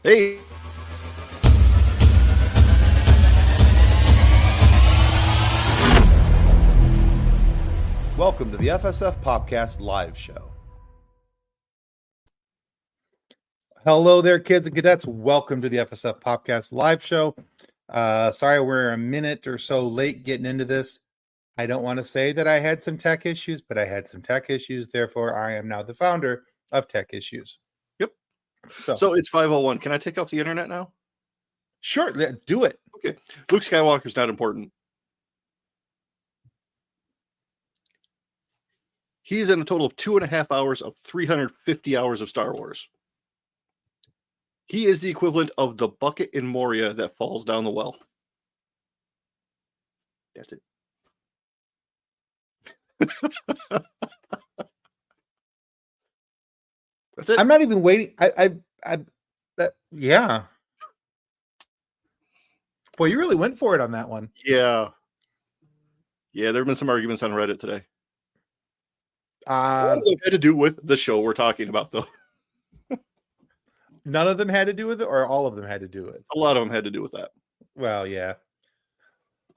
Hey. Welcome to the FSF Popcast live show. Hello there, kids and cadets. Welcome to the FSF Popcast live show. Sorry we're a minute or so late getting into this. I don't want to say that I had some tech issues, but I had some tech issues. Therefore, I am now the founder of Tech Issues. Yep. So it's 5:01. Can I take off the internet now? Sure, do it. Okay. Luke Skywalker's not important. He's in a total of 2.5 hours of 350 hours of Star Wars. He is the equivalent of the bucket in Moria that falls down the well. That's it. That's it. I'm not even waiting. Yeah. Boy, you really went for it on that one. Yeah. There have been some arguments on Reddit today. It had to do with the show we're talking about, though. None of them had to do with it, or all of them had to do with it? A lot of them had to do with that. Well, yeah.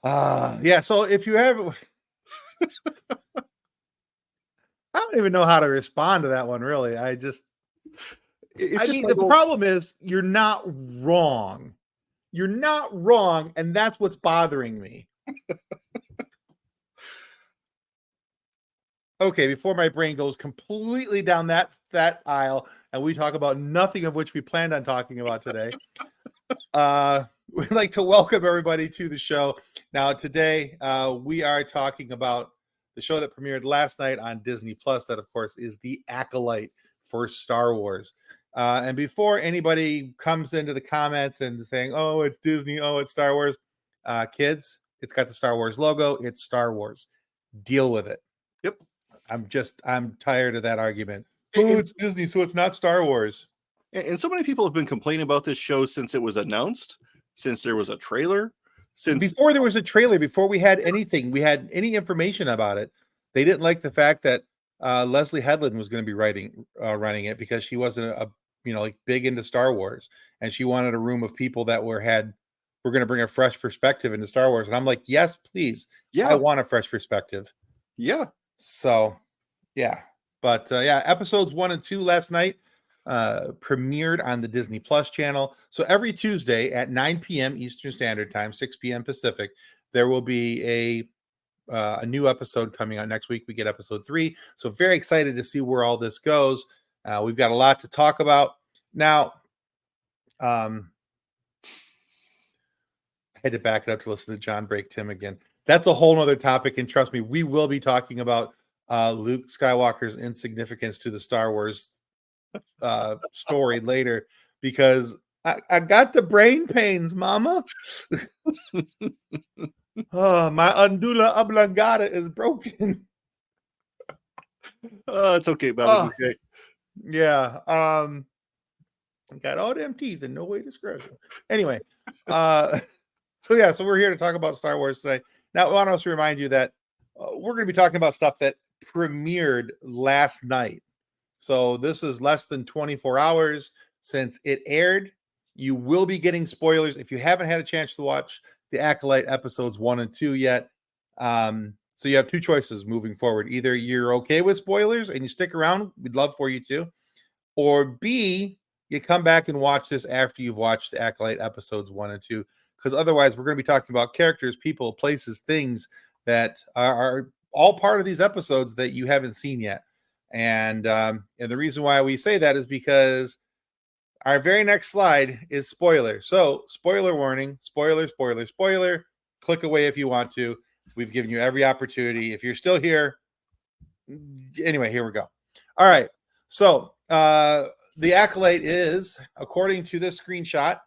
Yeah, so if you have... I don't even know how to respond to that one, really. The problem is you're not wrong. You're not wrong, and that's what's bothering me. Okay, before my brain goes completely down that aisle and we talk about nothing of which we planned on talking about today, we'd like to welcome everybody to the show. Now, today, we are talking about the show that premiered last night on Disney Plus. That, of course, is The Acolyte for Star Wars. And before anybody comes into the comments and saying, oh, it's Disney, oh, it's Star Wars, kids, it's got the Star Wars logo. It's Star Wars. Deal with it. Yep. I'm tired of that argument. Oh, it's Disney, so it's not Star Wars. And so many people have been complaining about this show since it was announced, since there was a trailer, before there was a trailer, before we had anything, we had any information about it. They didn't like the fact that Leslie Headland was going to be running it because she wasn't big into Star Wars, and she wanted a room of people that were going to bring a fresh perspective into Star Wars. And I'm like, yes, please. Yeah, I want a fresh perspective. Yeah. So, yeah. But episodes 1 and 2 last night premiered on the Disney Plus channel. So every Tuesday at 9 p.m. Eastern Standard Time, 6 p.m. Pacific, there will be a new episode coming out next week. We get episode 3. So very excited to see where all this goes. We've got a lot to talk about. Now, I had to back it up to listen to John break Tim again. That's a whole nother topic. And trust me, we will be talking about Luke Skywalker's insignificance to the Star Wars story later, because I got the brain pains, mama. Oh, my undula oblongata is broken. It's okay, Bob. It's okay. Yeah. I got all them teeth and no way to scratch them. Anyway, so we're here to talk about Star Wars today. Now, I want to also remind you that we're going to be talking about stuff that premiered last night. So this is less than 24 hours since it aired. You will be getting spoilers if you haven't had a chance to watch The Acolyte episodes 1 and 2 yet. So you have two choices moving forward. Either you're okay with spoilers and you stick around, we'd love for you to, or B, you come back and watch this after you've watched The Acolyte episodes 1 and 2, because otherwise we're going to be talking about characters, people, places, things that are all part of these episodes that you haven't seen yet. And the reason why we say that is because our very next slide is spoiler. So spoiler warning, spoiler. Click away if you want to. We've given you every opportunity. If you're still here, anyway, here we go. All right. So The Acolyte is, according to this screenshot,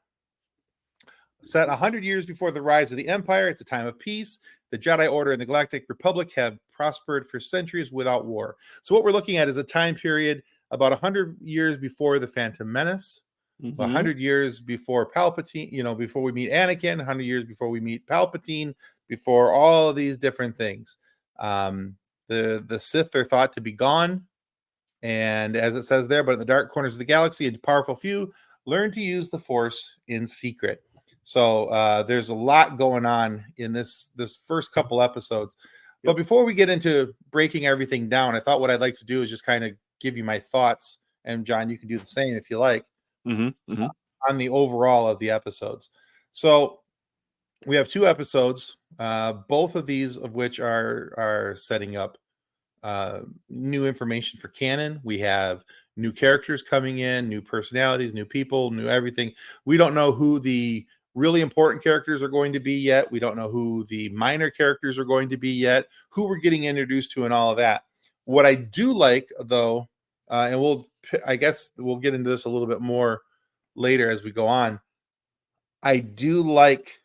set 100 years before the rise of the Empire. It's a time of peace. The Jedi Order and the Galactic Republic have prospered for centuries without war. So what we're looking at is a time period about 100 years before the Phantom Menace, 100 years before Palpatine, before we meet Anakin, 100 years before we meet Palpatine, before all of these different things. The Sith are thought to be gone. And as it says there, but in the dark corners of the galaxy, a powerful few learn to use the Force in secret. So there's a lot going on in this first couple episodes. But Yep. before we get into breaking everything down, I thought what I'd like to do is just kind of give you my thoughts, and John, you can do the same if you like, on the overall of the episodes. So we have 2 episodes, both of these of which are setting up new information for canon. We have new characters coming in, new personalities, new people, new everything. We don't know who the really important characters are going to be yet. We don't know who the minor characters are going to be yet, who we're getting introduced to, and all of that. What I do like, though, and I guess we'll get into this a little bit more later as we go on. I do like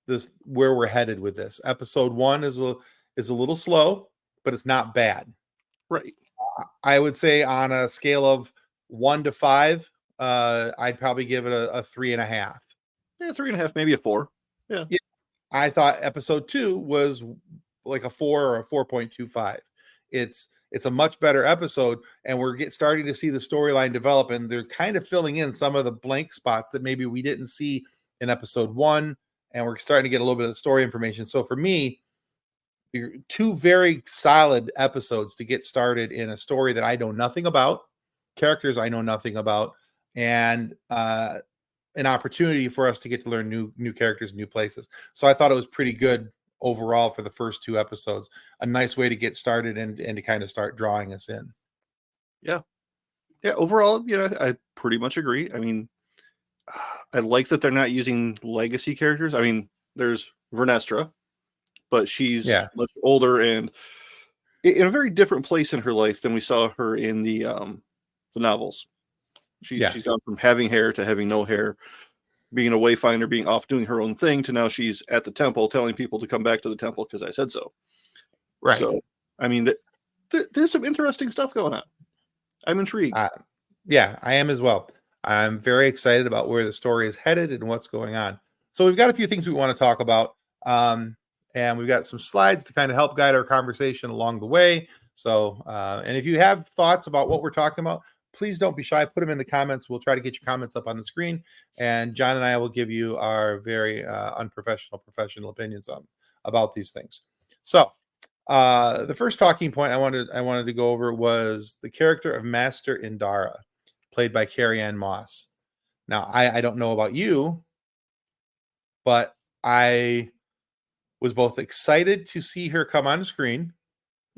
this, where we're headed with this. Episode 1 is a little slow, but it's not bad. Right. I would say on a scale of 1 to 5, I'd probably give it a 3.5. Yeah, 3.5, maybe a 4. Yeah. I thought episode 2 was like a 4 or a 4.25. It's a much better episode, and we're starting to see the storyline develop, and they're kind of filling in some of the blank spots that maybe we didn't see in episode 1, and we're starting to get a little bit of story information. So for me, 2 very solid episodes to get started in a story that I know nothing about, characters I know nothing about, and an opportunity for us to get to learn new characters, new places. So I thought it was pretty good overall for the first 2 episodes. A nice way to get started and to kind of start drawing us in. Yeah. Overall, I pretty much agree. I mean, I like that they're not using legacy characters. I mean, there's Vernestra, but she's much older and in a very different place in her life than we saw her in the novels. She's gone from having hair to having no hair, being a wayfinder, being off doing her own thing, to now she's at the temple telling people to come back to the temple because I said so. Right. So, I mean, there's some interesting stuff going on. I'm intrigued. Yeah, I am as well. I'm very excited about where the story is headed and what's going on. So we've got a few things we want to talk about. And we've got some slides to kind of help guide our conversation along the way. So, and if you have thoughts about what we're talking about, please don't be shy. Put them in the comments. We'll try to get your comments up on the screen, and John and I will give you our very unprofessional, professional opinions about these things. So, the first talking point I wanted to go over was the character of Master Indara, played by Carrie-Anne Moss. Now, I don't know about you, but I was both excited to see her come on screen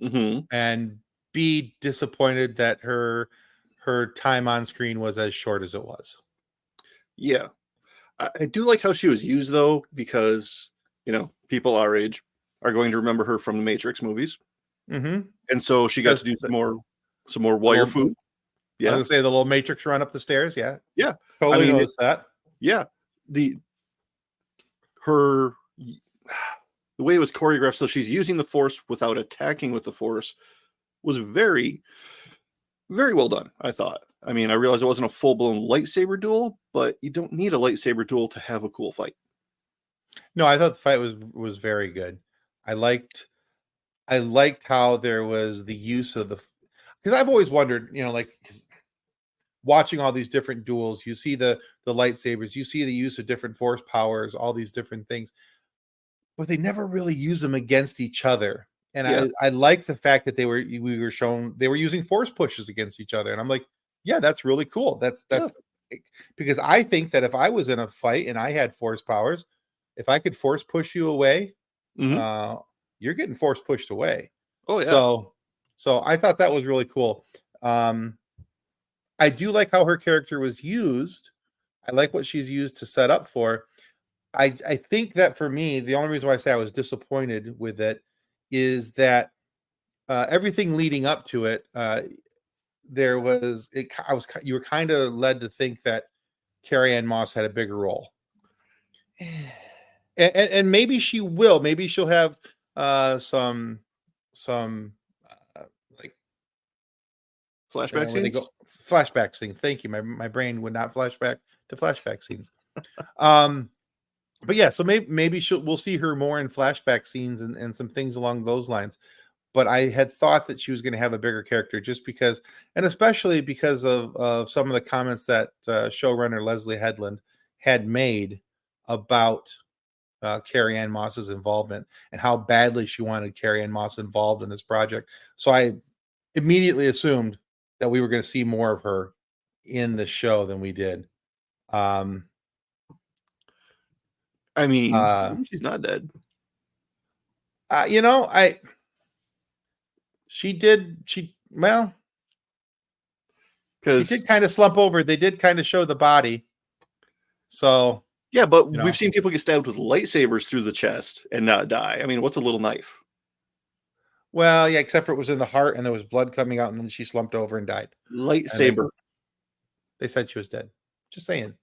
and be disappointed that her time on screen was as short as it was. Yeah. I do like how she was used, though, because, people our age are going to remember her from the Matrix movies. And so she got to do some more wire food. Yeah. I was going to say the little Matrix run up the stairs. Yeah. Yeah. Totally noticed that. Yeah. The way it was choreographed, so she's using the Force without attacking with the Force, was very, very well done, I thought. I mean, I realized it wasn't a full-blown lightsaber duel, but you don't need a lightsaber duel to have a cool fight. No, I thought the fight was very good. I liked how there was the use of because I've always wondered, cause watching all these different duels, you see the lightsabers, you see the use of different Force powers, all these different things, but they never really use them against each other. And I like the fact that we were shown they were using Force pushes against each other. And I'm like, yeah, that's really cool. That's because I think that if I was in a fight and I had Force powers, if I could Force push you away, you're getting Force pushed away. Oh yeah. So I thought that was really cool. I do like how her character was used. I like what she's used to set up for. I think that for me, the only reason why I say I was disappointed with it is that everything leading up to it, you were kind of led to think that Carrie-Anne Moss had a bigger role, and maybe she will. Maybe she'll have some like flashback scenes. Flashback scenes. Thank you. My brain would not flashback to flashback scenes. But yeah, so maybe we'll see her more in flashback scenes and some things along those lines. but I had thought that she was going to have a bigger character just because, and especially because of some of the comments that showrunner Leslie Headland had made about Carrie Ann Moss's involvement and how badly she wanted Carrie Ann Moss involved in this project. So I immediately assumed that we were going to see more of her in the show than we did. I mean, she's not dead. She did kind of slump over. They did kind of show the body. So yeah, but we've seen people get stabbed with lightsabers through the chest and not die. I mean, what's a little knife? Well, yeah, except for it was in the heart and there was blood coming out and then she slumped over and died. Lightsaber. They said she was dead. Just saying.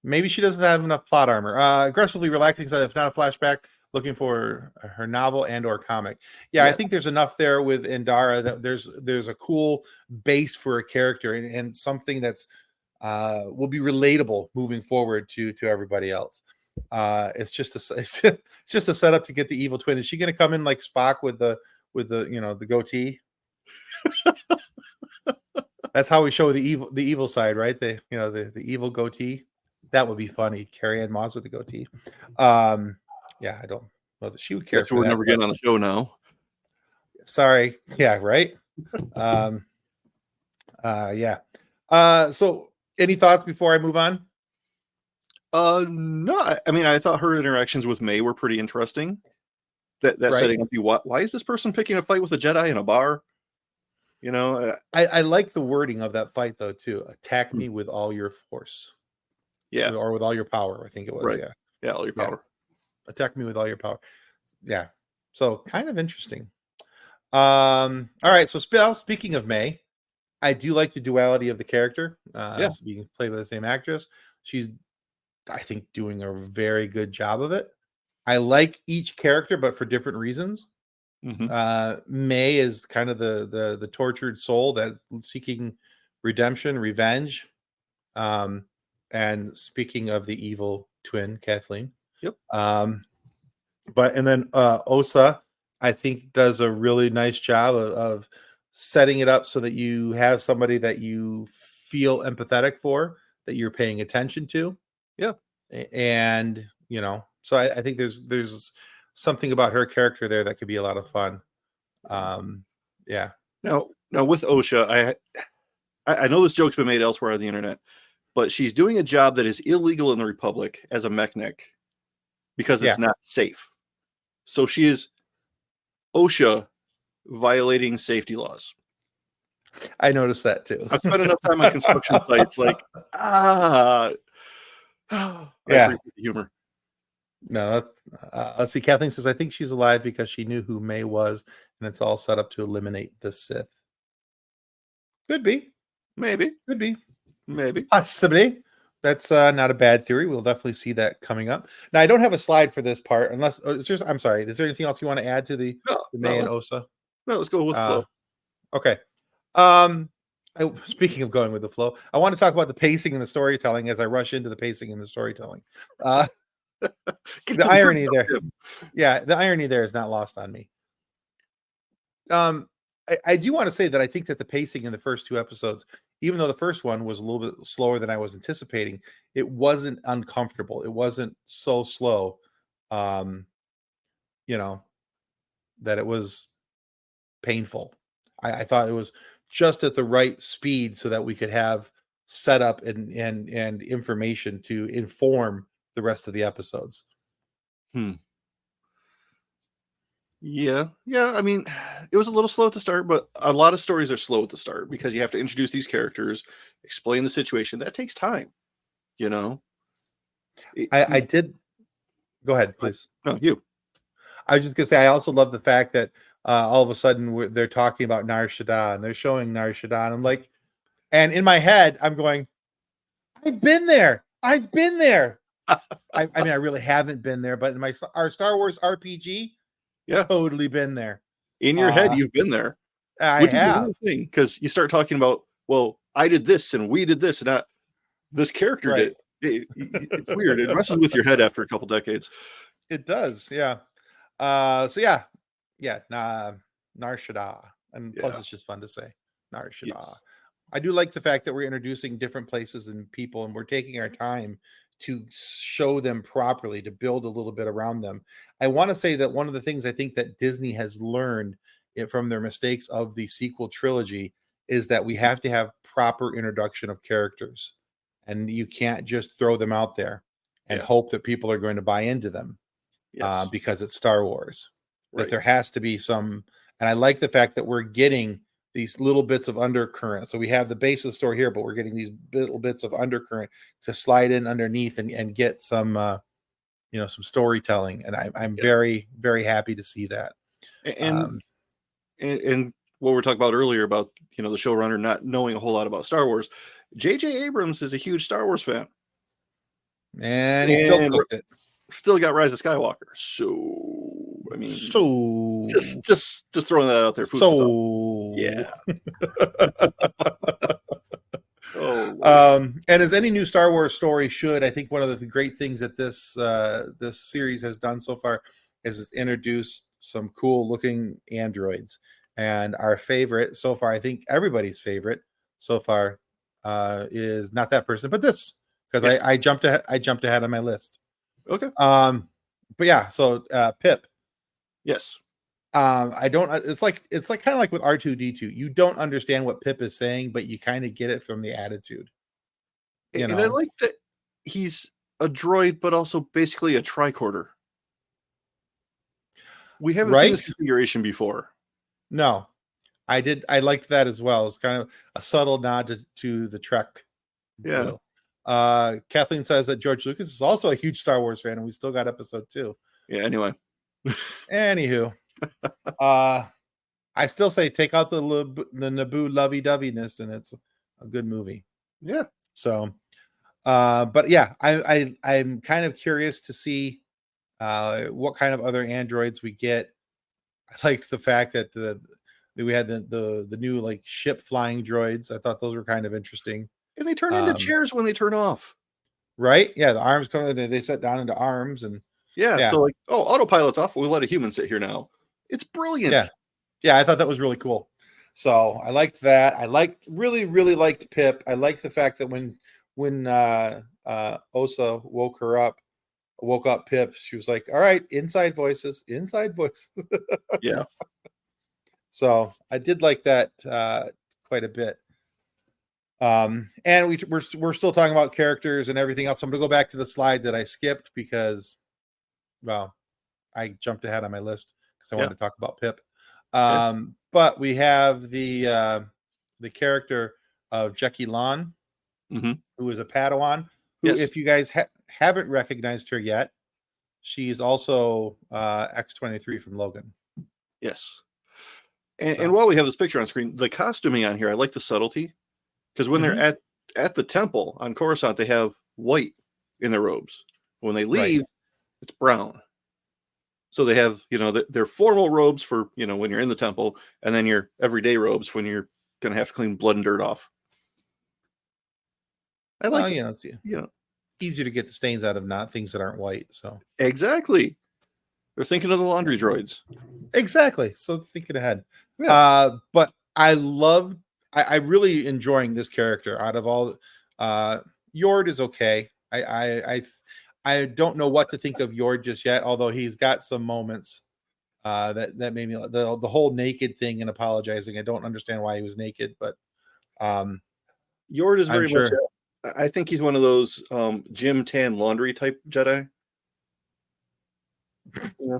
Maybe she doesn't have enough plot armor. Aggressively relaxing said it's not a flashback. Looking for her novel and or comic. Yeah, I think there's enough there with Indara that there's a cool base for a character and something that's will be relatable moving forward to everybody else. It's just a setup to get the evil twin. Is she going to come in like Spock with the the goatee? That's how we show the evil side, right? The evil goatee. That would be funny. Carrie Ann Moss with the goatee. Yeah, I don't know that she would care. We're never getting on the show now. Sorry. Yeah, right. Yeah. So any thoughts before I move on? No. I mean, I thought her interactions with May were pretty interesting. That right. Setting up you. Why is this person picking a fight with a Jedi in a bar? I like the wording of that fight though too. Attack me with all your force. Yeah, or with all your power. I think it was. Right. Yeah, all your power. Yeah. Attack me with all your power. Yeah. So kind of interesting. All right. So speaking of May, I do like the duality of the character. Being played by the same actress. She's, I think, doing a very good job of it. I like each character, but for different reasons. Mm-hmm. May is kind of the tortured soul that's seeking redemption, revenge. And speaking of the evil twin, Kathleen. Yep. And then Osa, I think, does a really nice job of setting it up so that you have somebody that you feel empathetic for, that you're paying attention to. Yeah. And, so I think there's something about her character there that could be a lot of fun. Yeah. Now with Osha, I know this joke's been made elsewhere on the internet, but she's doing a job that is illegal in the Republic as a mechanic because it's not safe. So she is OSHA violating safety laws. I noticed that too. I've spent enough time on construction sites like, I appreciate the humor. No, let's see. Kathleen says, I think she's alive because she knew who May was, and it's all set up to eliminate the Sith. Could be. Maybe. Could be. Maybe. Possibly. That's not a bad theory. We'll definitely see that coming up. Now, I don't have a slide for this part, unless I'm sorry. Is there anything else you want to add to the May and Osa? No, let's go with the flow. Okay. Speaking of going with the flow, I want to talk about the pacing and the storytelling as I rush into the pacing and the storytelling. The irony there. Yeah, the irony there is not lost on me. I do want to say that I think that the pacing in the first two episodes, even though the first one was a little bit slower than I was anticipating, it wasn't uncomfortable. It wasn't so slow, that it was painful. I thought it was just at the right speed so that we could have setup and information to inform the rest of the episodes. Yeah. I mean, it was a little slow at the start, but a lot of stories are slow at the start because you have to introduce these characters, explain the situation. That takes time, I did. Go ahead, please. No, you. I was just gonna say, I also love the fact that all of a sudden they're talking about Nar Shaddaa and they're showing Nar Shaddaa. And I'm like, and in my head, I'm going, I've been there. I mean, I really haven't been there, but in our Star Wars RPG, totally been there. In your head, you've been there. I have. Because you start talking about, well, I did this and we did this and this character did. It's weird. It messes with your head after a couple decades. It does, yeah. So yeah, Nar Shaddaa. And plus, it's just fun to say Nar Shaddaa. Yes. I do like the fact that we're introducing different places and people, and we're taking our time to show them properly, to build a little bit around them. I want to say that one of the things I think that Disney has learned from their mistakes of the sequel trilogy is that we have to have proper introduction of characters, and you can't just throw them out there and hope that people are going to buy into them because it's Star Wars. That there has to be some, and I like the fact that we're getting these little bits of undercurrent. So we have the base of the story here, but we're getting these little bits of undercurrent to slide in underneath and get some, some storytelling. And I'm very, very happy to see that. And what we were talking about earlier about, the showrunner not knowing a whole lot about Star Wars. J.J. Abrams is a huge Star Wars fan. And he still cooked it. Still got Rise of Skywalker. So, I mean, just throwing that out there. Yeah. And as any new Star Wars story should, I think one of the great things that this series has done so far is it's introduced some cool looking androids. And our favorite so far, I think everybody's favorite so far, is not that person, but this, because I jumped ahead on my list. Okay. But yeah, so Pip. Yes. I don't. It's like kind of like with R2-D2. You don't understand what Pip is saying, but you kind of get it from the attitude. And I like that he's a droid, but also basically a tricorder. We haven't seen this configuration before. No, I did. I liked that as well. It's kind of a subtle nod to the Trek. Yeah. Kathleen says that George Lucas is also a huge Star Wars fan, and we still got episode 2. Yeah. Anyway. Anywho, I still say take out the Naboo lovey-doveyness, and it's a good movie. Yeah. So, but yeah, I'm kind of curious to see what kind of other androids we get. I like the fact that we had the new like ship flying droids. I thought those were kind of interesting. And they turn into chairs when they turn off. Right? Yeah, the arms come. They set down into arms, and so like, autopilot's off. We'll let a human sit here now. It's brilliant. Yeah, I thought that was really cool. So I liked that. I really liked Pip. I liked the fact that when Osa woke up Pip, she was like, all right, inside voices. Yeah. So I did like that quite a bit. And we're still talking about characters and everything else. So I'm gonna go back to the slide that I skipped because, well, I jumped ahead on my list because I wanted to talk about Pip. But we have the character of Jackie Lan, who is a Padawan. Who, if you guys haven't recognized her yet, she's also X-23 from Logan. Yes. And while we have this picture on screen, the costuming on here, I like the subtlety. Because when they're at the temple on Coruscant, they have white in their robes. When they leave, it's brown. So they have, their formal robes for, when you're in the temple, and then your everyday robes when you're going to have to clean blood and dirt off. I like it's easier to get the stains out of not things that aren't white. So exactly. They're thinking of the laundry droids. Exactly. So thinking ahead. Yeah. But I really enjoying this character out of all. Yord is okay. I don't know what to think of Yord just yet, although he's got some moments that made me the whole naked thing and apologizing. I don't understand why he was naked, but Yord is very much. I think he's one of those Jim Tan laundry type Jedi. Yeah.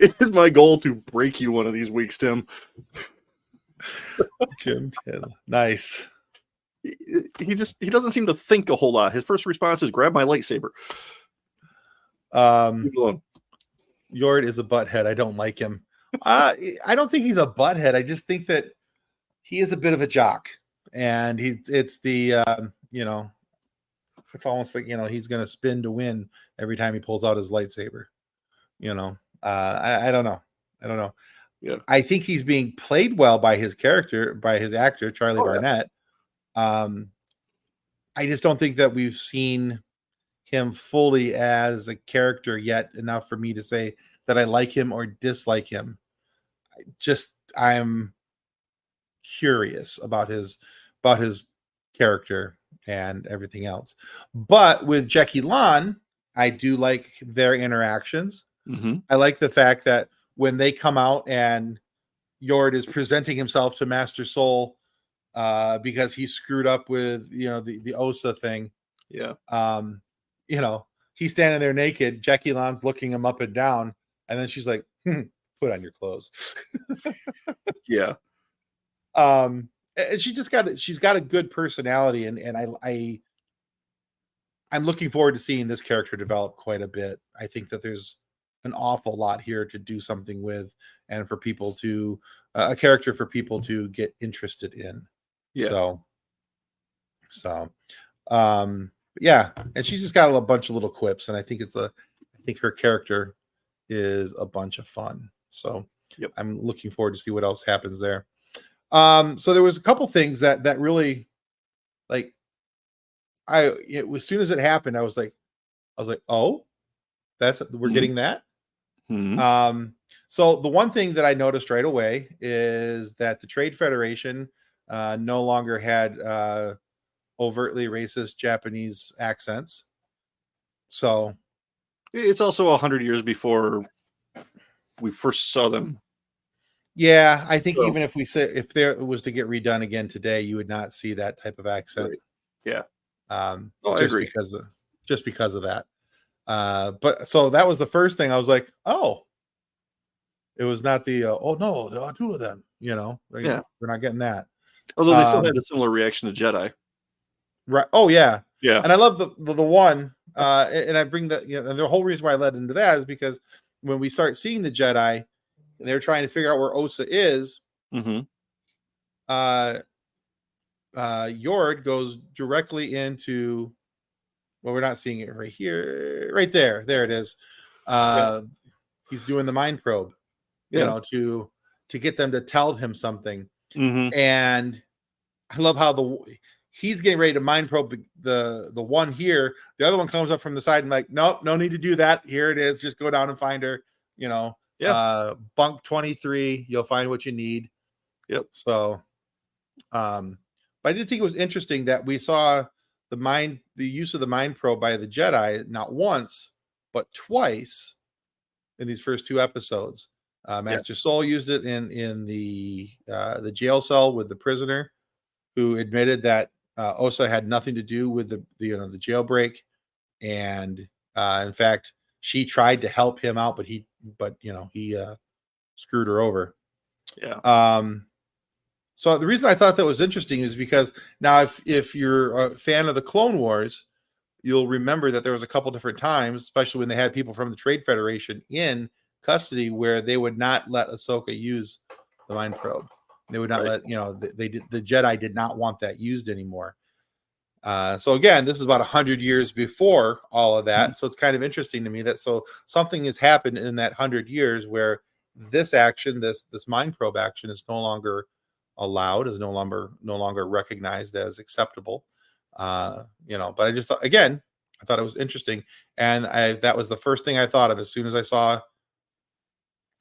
It is my goal to break you one of these weeks, Tim. Jim Tan, nice. He doesn't seem to think a whole lot. His first response is grab my lightsaber. Yord is a butthead. I don't like him. I don't think he's a butthead. I just think that he is a bit of a jock, and it's almost like he's going to spin to win every time he pulls out his lightsaber. I don't know. Yeah, I think he's being played well by his actor Charlie Barnett. I just don't think that we've seen him fully as a character yet enough for me to say that I like him or dislike him. I'm curious about his character and everything else. But with Jackie Lan, I do like their interactions. Mm-hmm. I like the fact that when they come out and Yord is presenting himself to Master Soul because he screwed up with the Osa thing. Yeah. He's standing there naked. Jackie Lan's looking him up and down, and then she's like, "Put on your clothes." Yeah. And she's got a good personality, and I'm looking forward to seeing this character develop quite a bit. I think that there's an awful lot here to do something with, and for people to a character for people to get interested in. Yeah. Yeah, and she's just got a bunch of little quips, and I think her character is a bunch of fun. So Yep. I'm looking forward to see what else happens there. So there was a couple things that really, like, as soon as it happened, I was like, oh, we're getting that. Mm-hmm. So the one thing that I noticed right away is that the Trade Federation no longer had overtly racist Japanese accents. So It's also 100 years before we first saw them. Yeah, I think even if there was to get redone again today, you would not see that type of accent. Right. Yeah. I agree. Because of that. But so that was the first thing I was like, oh, it was not the oh no, there are two of them. We're not getting that. Although they still had a similar reaction to Jedi. Right. Oh yeah. Yeah. And I love the one. And I bring that. And the whole reason why I led into that is because when we start seeing the Jedi, and they're trying to figure out where Osa is. Mm-hmm. Yord goes directly into. Well, we're not seeing it right here. Right there. There it is. He's doing the mind probe. To get them to tell him something. Mm-hmm. And I love how he's getting ready to mind probe the one here. The other one comes up from the side and like, nope, no need to do that. Here it is. Just go down and find her. Bunk 23. You'll find what you need. Yep. So, but I did think it was interesting that we saw the use of the mind probe by the Jedi not once but twice in these first two episodes. Master Soul used it in the jail cell with the prisoner who admitted that Osa had nothing to do with the jailbreak, and in fact she tried to help him out, but he screwed her over. Yeah. So the reason I thought that was interesting is because now if you're a fan of the Clone Wars, you'll remember that there was a couple different times, especially when they had people from the Trade Federation in custody, where they would not let Ahsoka use the mind probe. They would not let the Jedi did not want that used anymore. So again, this is about 100 years before all of that. Mm-hmm. So it's kind of interesting to me that something has happened in that 100 years where this action, this mind probe action, is no longer allowed, is no longer recognized as acceptable. But I just thought, again, I thought it was interesting, and that was the first thing I thought of as soon as I saw.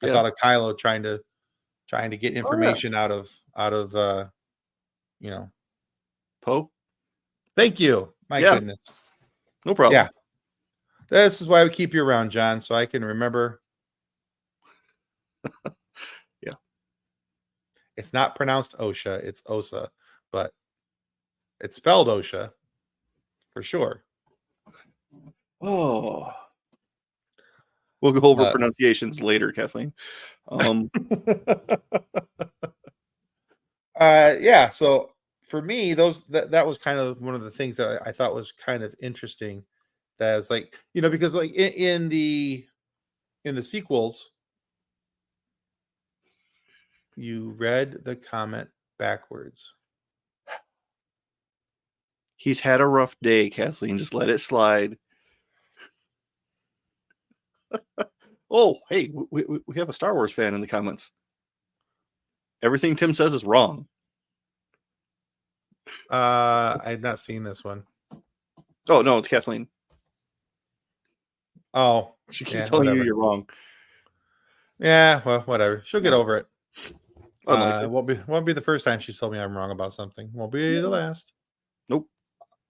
I thought of Kylo trying to get information out of Poe. Thank you. My goodness. No problem. Yeah. This is why we keep you around, John, so I can remember. Yeah. It's not pronounced Osha, it's Osa, but it's spelled Osha for sure. Oh. We'll go over pronunciations later, Kathleen. Yeah, so for me, that was kind of one of the things that I thought was kind of interesting. That is like, because like in the sequels, you read the comment backwards. He's had a rough day, Kathleen. Just let it slide. Oh, hey, we have a Star Wars fan in the comments. Everything Tim says is wrong. I've not seen this one. Oh, no, it's Kathleen. Oh, She keeps yeah, telling you whatever. you're wrong. Yeah, well, whatever. She'll get No, over it. unlikely. Won't be the first time she's told me I'm wrong about something. Won't be the No. last. Nope.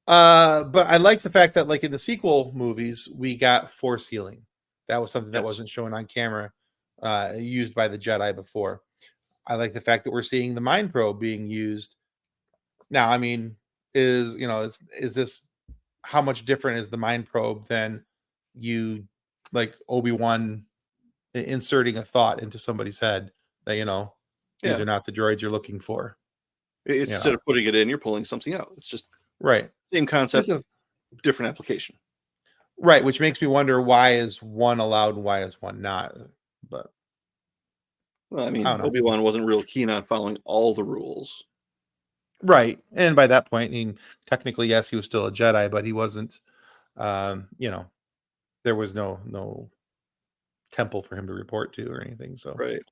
But I like the fact that, like in the sequel movies, we got force healing. That was something that Yes. wasn't shown on camera, used by the Jedi before. I like the fact that we're seeing the mind probe being used now. I mean, is this how much different is the mind probe than you like Obi-Wan inserting a thought into somebody's head that these Yeah. are not the droids you're looking for. Instead of putting it in, you're pulling something out. It's just Right. same This concept, is different application. right, which makes me wonder why is one allowed and why is one not. But Well, I I mean, don't know. Obi-Wan wasn't real keen on following all the rules. Right. And by that point, I mean, technically, yes, he was still a Jedi, but he wasn't there was no temple for him to report to or anything. So Right.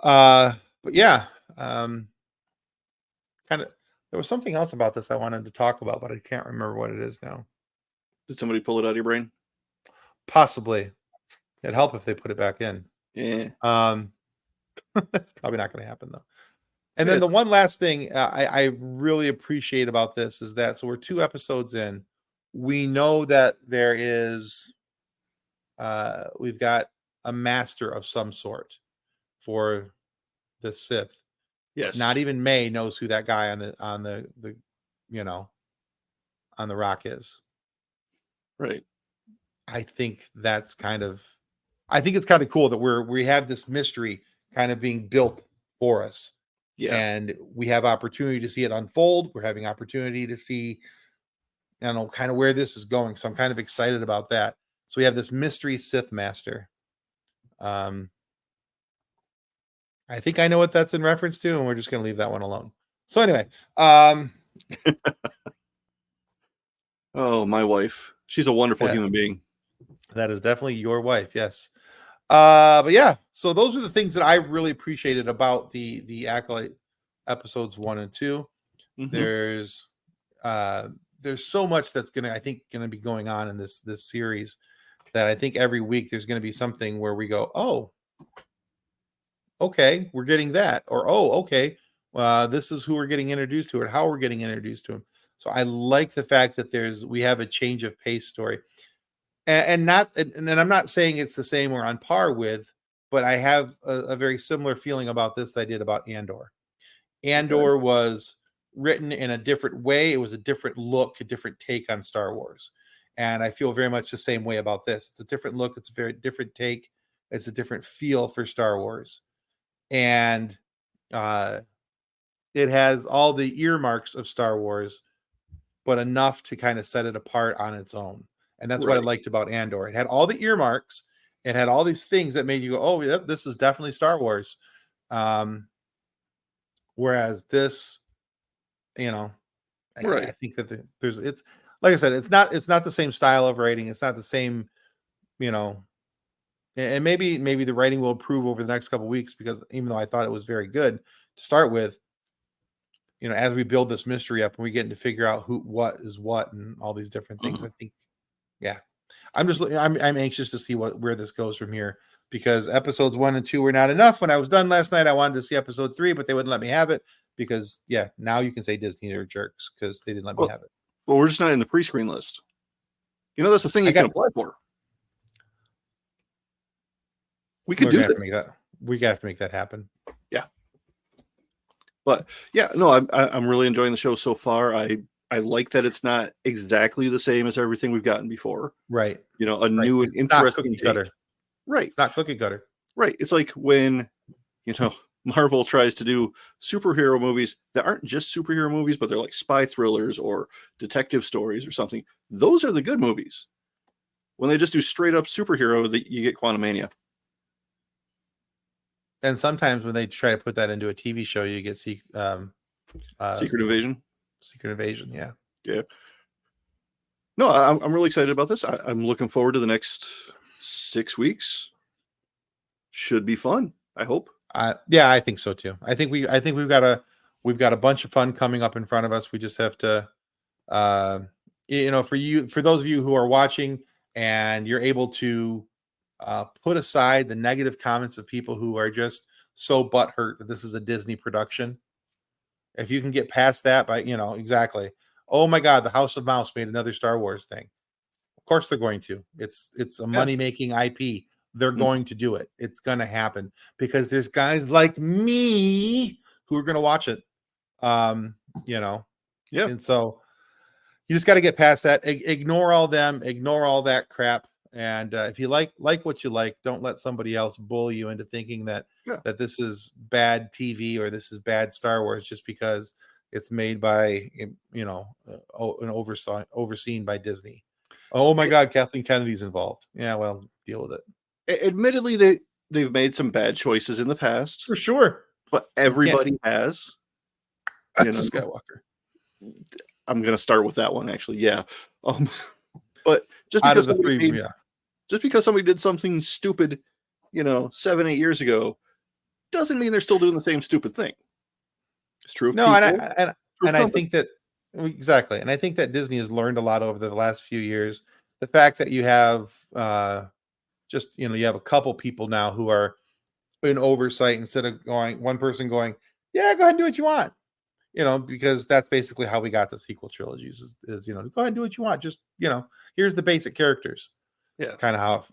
but yeah, kind of there was something else about this I wanted to talk about, but I can't remember what it is now. Did somebody pull it out of your brain? Possibly. It'd help if they put it back in. Yeah. That's probably not going to happen though. And Yeah, then the one last thing I really appreciate about this is that so we're 2 episodes in. We know that there is we've got a master of some sort for the Sith. yes. Not even May knows who that guy on the on the rock is. Right. I think it's kind of cool that we have this mystery kind of being built for us. Yeah. And we have opportunity to see it unfold. We're having opportunity to see, kind of where this is going. So I'm kind of excited about that. So we have this mystery Sith master. I think I know what that's in reference to, and we're just going to leave that one alone. So anyway, oh, my wife. She's a wonderful human being. That is definitely your wife. Yes. But yeah, so those are the things that I really appreciated about the Acolyte episodes 1 and 2. Mhm. There's so much that's gonna be going on in this series that I think every week there's gonna be something where we go, oh, okay, we're getting that, or oh, okay, this is who we're getting introduced to, or how we're getting introduced to him. So I like the fact that we have a change of pace story. And I'm not saying it's the same or on par with, but I have a very similar feeling about this that I did about Andor. Andor was written in a different way. It was a different look, a different take on Star Wars. And I feel very much the same way about this. It's a different look. It's a very different take. It's a different feel for Star Wars. And it has all the earmarks of Star Wars, but enough to kind of set it apart on its own. And that's what I liked about Andor. It had all the earmarks. It had all these things that made you go, oh, yep, this is definitely Star Wars. Whereas this, I think that it's like I said, it's not the same style of writing. It's not the same, and maybe the writing will improve over the next couple of weeks, because even though I thought it was very good to start with, as we build this mystery up and we get to figure out what is what and all these different things, I think, yeah, I'm anxious to see where this goes from here, because episodes 1 and 2 were not enough. When I was done last night, I wanted to see episode 3, but they wouldn't let me have it because, now you can say Disney are jerks because they didn't let me have it. Well, we're just not in the pre-screen list. That's the thing you can apply for. We could do this. We have to make that happen. Yeah. But yeah, no, I'm really enjoying the show so far. I like that it's not exactly the same as everything we've gotten before. Right. New and interesting take. Right. It's not cookie cutter. Right. It's like when, Marvel tries to do superhero movies that aren't just superhero movies, but they're like spy thrillers or detective stories or something. Those are the good movies. When they just do straight up superhero, you get Quantumania. And sometimes when they try to put that into a TV show, you get Secret Invasion. Secret Invasion, yeah. Yeah. No, I'm really excited about this. I'm looking forward to the next 6 weeks. Should be fun, I hope. Yeah, I think so too. I think we've got a bunch of fun coming up in front of us. We just have to, for those of you who are watching and you're able to put aside the negative comments of people who are just so butthurt that this is a Disney production. If you can get past that by, exactly. Oh my God, the House of Mouse made another Star Wars thing. Of course they're going to. It's a money-making IP. They're going to do it. It's going to happen because there's guys like me who are going to watch it. Yeah. And so you just got to get past that. Ignore all them. Ignore all that crap. And if you like what you like, don't let somebody else bully you into thinking that this is bad TV or this is bad Star Wars just because it's made by overseen by Disney. Oh my God, Kathleen Kennedy's involved. Yeah, well, deal with it. Admittedly, they've made some bad choices in the past, for sure, but everybody has. That's a Skywalker. I'm gonna start with that one actually. Yeah, but just out because of the three, just because somebody did something stupid, 7-8 years ago, doesn't mean they're still doing the same stupid thing. It's true. No, and I think that exactly, and I think that Disney has learned a lot over the last few years. The fact that you have you have a couple people now who are in oversight instead of one person going, yeah, go ahead and do what you want. Because that's basically how we got the sequel trilogies is go ahead and do what you want. Just, here's the basic characters. Yeah. Kind of how,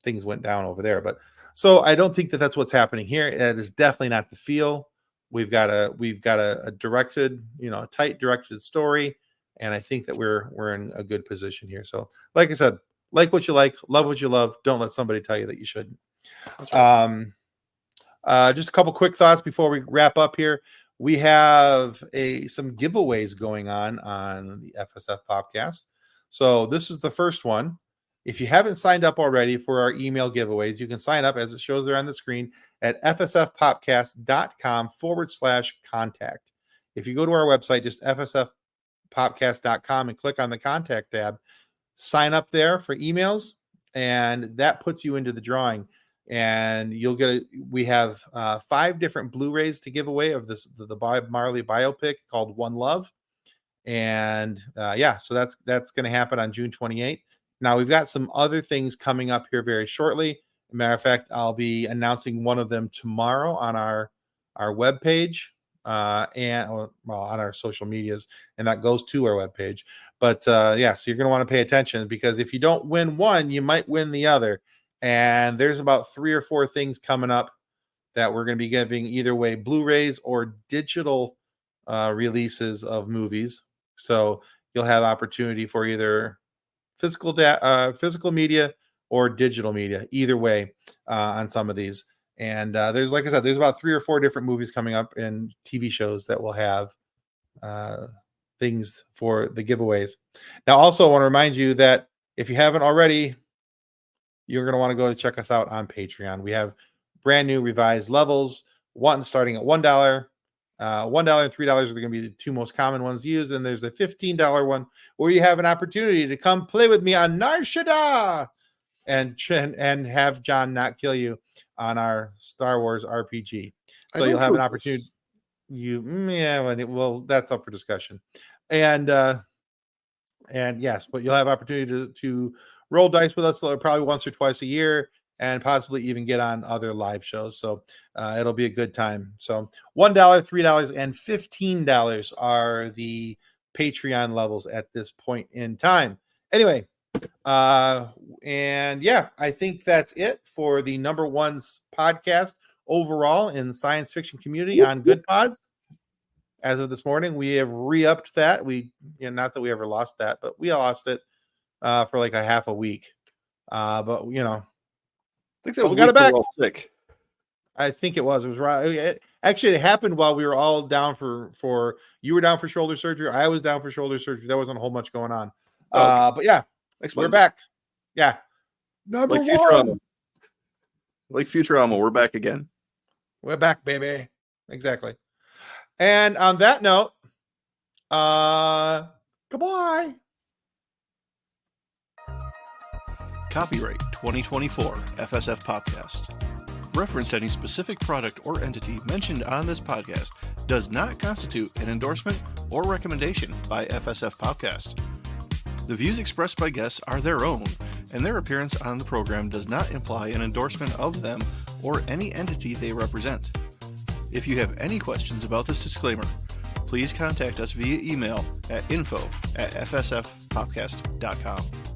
things went down over there. But so I don't think that that's what's happening here. That is definitely not the feel. We've got a directed, a tight directed story. And I think that we're in a good position here. So like I said, like what you like, love what you love. Don't let somebody tell you that you shouldn't. Right. Just a couple quick thoughts before we wrap up here. We have some giveaways going on the FSF Podcast. So this is the first one. If you haven't signed up already for our email giveaways, you can sign up as it shows there on the screen at fsfpopcast.com/contact. If you go to our website, just fsfpopcast.com and click on the contact tab, sign up there for emails, and that puts you into the drawing. And you'll get we have 5 different Blu-rays to give away of the Bob Marley biopic called One Love. And so that's going to happen on June 28th. Now we've got some other things coming up here very shortly. As a matter of fact, I'll be announcing one of them tomorrow on our webpage and on our social medias, and that goes to our webpage. But so you're going to want to pay attention, because if you don't win one, you might win the other. And there's about 3 or 4 things coming up that we're going to be giving either way, Blu-rays or digital releases of movies. So you'll have opportunity for either physical media or digital media, either way on some of these. And there's, like I said, there's about 3 or 4 different movies coming up and TV shows that will have things for the giveaways. Now, also I want to remind you that if you haven't already, you're going to want to go to check us out on Patreon. We have brand new revised levels, one starting at $1. $1 and $3 are going to be the 2 most common ones used. And there's a $15 one where you have an opportunity to come play with me on Nar Shaddaa and have John not kill you on our Star Wars RPG. So you'll have an opportunity. That's up for discussion. And yes, but you'll have opportunity to roll dice with us probably once or twice a year, and possibly even get on other live shows. So it'll be a good time. So $1, $3, and $15 are the Patreon levels at this point in time. Anyway, I think that's it for the number 1 podcast overall in the science fiction community on Good Pods. As of this morning, we have re-upped that. Not that we ever lost that, but we lost it for like a half a week. But I think that we got it back. Sick. I think it was. It was right. Actually, it happened while we were all down for. You were down for shoulder surgery. I was down for shoulder surgery. There wasn't a whole much going on. Okay. But yeah, we're back. Yeah, number 1. Futurama. Like Futurama, we're back again. We're back, baby. Exactly. And on that note, goodbye. Copyright 2024 FSF Podcast. Reference any specific product or entity mentioned on this podcast does not constitute an endorsement or recommendation by FSF Podcast. The views expressed by guests are their own and their appearance on the program does not imply an endorsement of them or any entity they represent. If you have any questions about this disclaimer, please contact us via email at info@fsfpopcast.com.